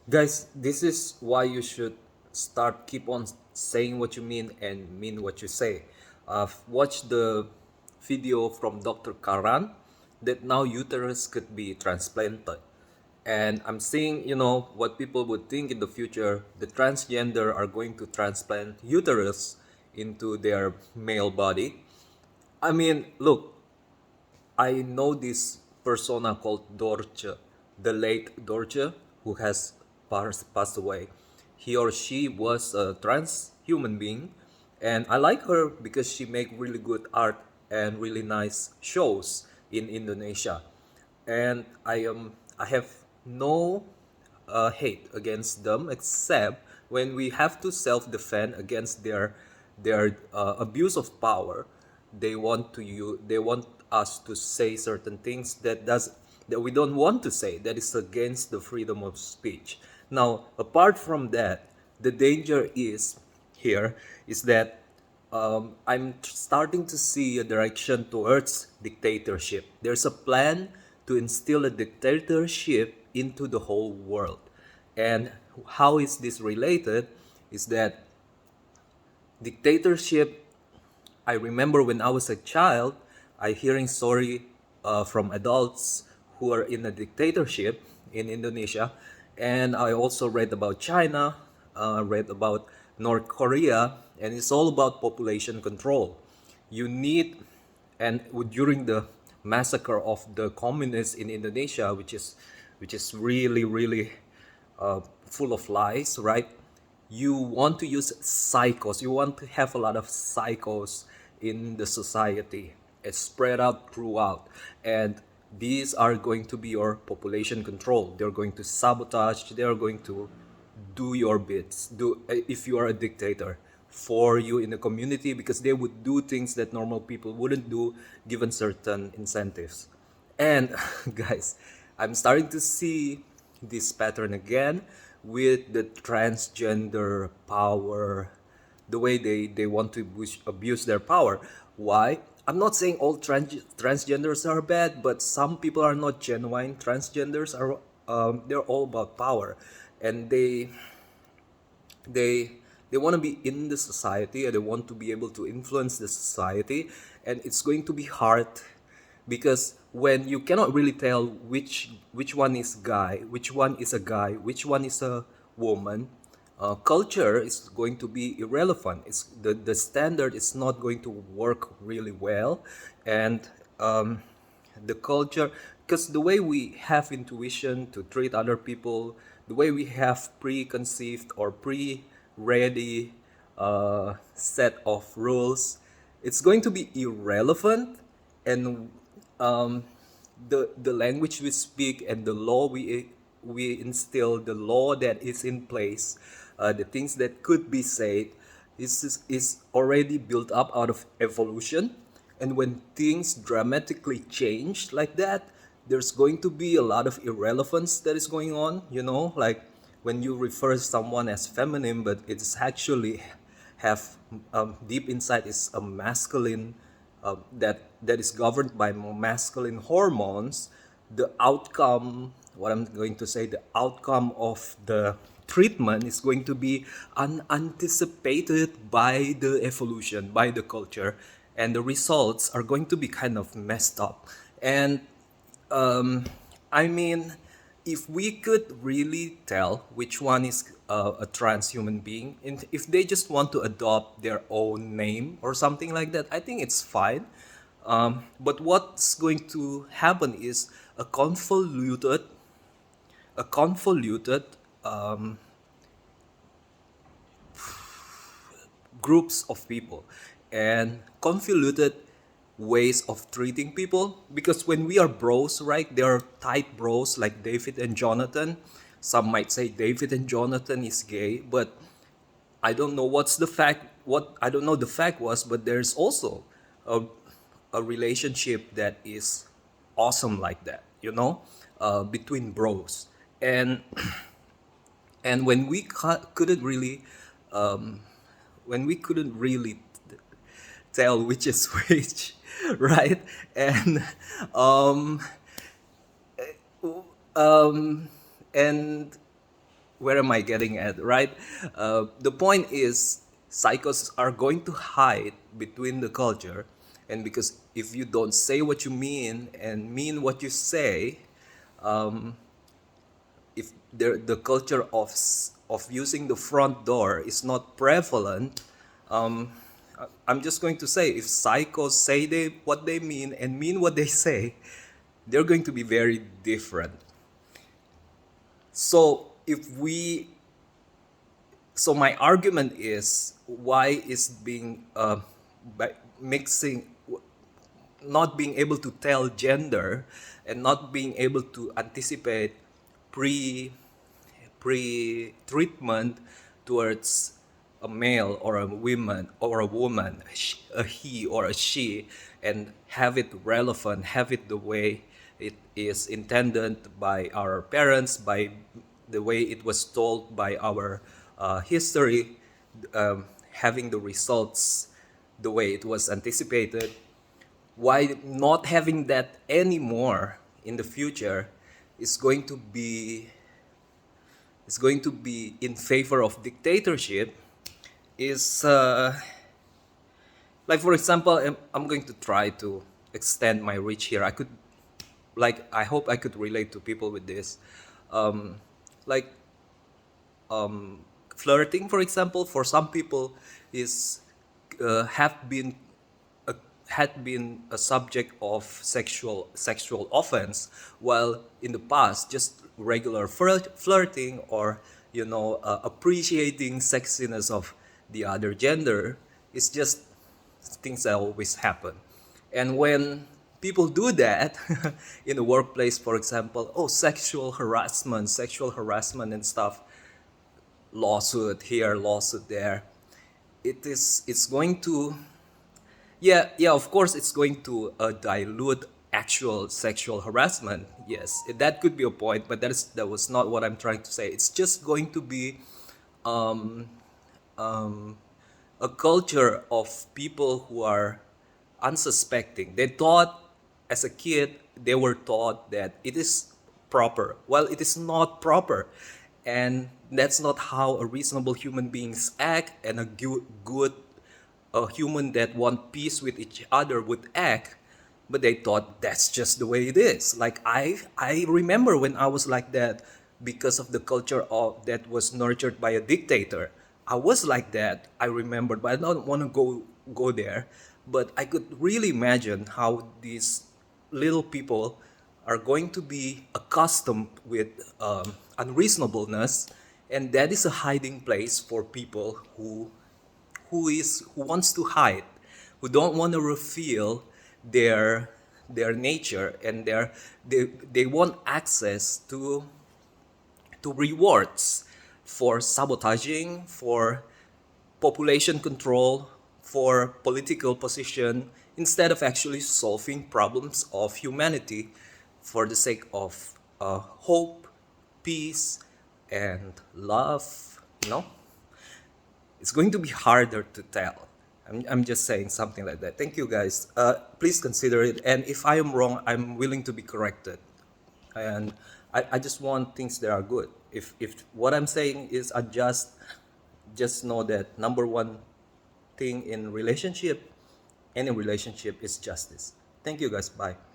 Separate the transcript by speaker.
Speaker 1: Guys, this is why you should start keep on saying what you mean and mean what you say. Watch the video from Dr. Karan that now uterus could be transplanted. And I'm seeing, what people would think in the future, the transgender are going to transplant uterus into their male body. I mean, look, I know this persona called Dorche, the late Dorche, who has passed away. He or she was a trans human being, and I like her because she make really good art and really nice shows in Indonesia. And I have no hate against them except when we have to self-defend against their abuse of power. They want us to say certain things that we don't want to say, that is against the freedom of speech. Now, apart from that, the danger is here is that I'm starting to see a direction towards dictatorship. There's a plan to instill a dictatorship into the whole world. And how is this related? Is that dictatorship, I remember when I was a child, I hearing story from adults who are in a dictatorship in Indonesia, and I also read about China, read about North Korea, and it's all about population control. You need, and during the massacre of the communists in Indonesia, which is really really full of lies, right? You want to use psychos. You want to have a lot of psychos in the society. It's spread out throughout, and these are going to be your population control. They're going to sabotage. They're going to do your bits. Do if you are a dictator for you in the community, because they would do things that normal people wouldn't do given certain incentives. And guys, I'm starting to see this pattern again with the transgender power, the way they want to abuse their power. Why? I'm not saying all transgenders are bad, but some people are not genuine transgenders. Are they're all about power, and they they want to be in the society, and they want to be able to influence the society, and it's going to be hard because when you cannot really tell which one is guy, which one is a guy, which one is a woman, culture is going to be irrelevant. It's the standard is not going to work really well. And the culture, because the way we have intuition to treat other people, the way we have preconceived or pre-ready set of rules, it's going to be irrelevant. And the language we speak and the law we instill, the law that is in place, the things that could be said, is already built up out of evolution. And when things dramatically change like that, there's going to be a lot of irrelevance that is going on. Like when you refer someone as feminine, but it's actually have deep inside is a masculine, that is governed by masculine hormones. The outcome, what I'm going to say, the outcome of the treatment is going to be unanticipated by the evolution, by the culture, and the results are going to be kind of messed up. And I mean, if we could really tell which one is a trans human being, and if they just want to adopt their own name or something like that, I think it's fine. But what's going to happen is a convoluted, a convoluted groups of people and convoluted ways of treating people. Because when we are bros, right, there are tight bros like David and Jonathan. Some might say David and Jonathan is gay, but I don't know what's the fact. What I don't know the fact was, but there's also a, a relationship that is awesome like that, between bros. And when we couldn't really, when we couldn't really tell which is which, right? And um, um, and where am I getting at, right? The point is, psychos are going to hide between the culture, and because if you don't say what you mean and mean what you say, if the culture of using the front door is not prevalent, I'm just going to say, if psychos say what they mean and mean what they say, they're going to be very different. So if we, so my argument is, why is being by mixing, not being able to tell gender and not being able to anticipate pre pre treatment towards a male or a woman, a he or a she, and have it relevant, have it the way it is intended by our parents, by the way it was told by our history, having the results the way it was anticipated. Why not having that anymore in the future is going to be in favor of dictatorship is like, for example, I'm going to try to extend my reach here. I could, like, I hope I could relate to people with this. Like, flirting, for example, for some people is have been had been a subject of sexual offense, while in the past just regular flirting, or appreciating sexiness of the other gender is just things that always happen. And when people do that in the workplace, for example, oh, sexual harassment and stuff, lawsuit here, lawsuit there, it's going to, yeah, of course, it's going to dilute actual sexual harassment. Yes, that could be a point, but that was not what I'm trying to say. It's just going to be a culture of people who are unsuspecting. They thought, as a kid, they were taught that it is proper. Well, it is not proper. And that's not how a reasonable human beings act, and a good a human that want peace with each other would act. But they thought that's just the way it is. Like, I remember when I was like that, because of the culture of that was nurtured by a dictator. I was like that, I remembered, but I don't want to go there. But I could really imagine how these little people are going to be accustomed with unreasonableness, and that is a hiding place for people who wants to hide, who don't want to reveal their nature, and they want access to rewards for sabotaging, for population control, for political position, instead of actually solving problems of humanity for the sake of hope, peace, and love. It's going to be harder to tell. I'm just saying something like that. Thank you, guys. Please consider it. And if I am wrong, I'm willing to be corrected. And I just want things that are good. If what I'm saying is unjust, just know that number one thing in relationship, any relationship, is justice. Thank you, guys. Bye.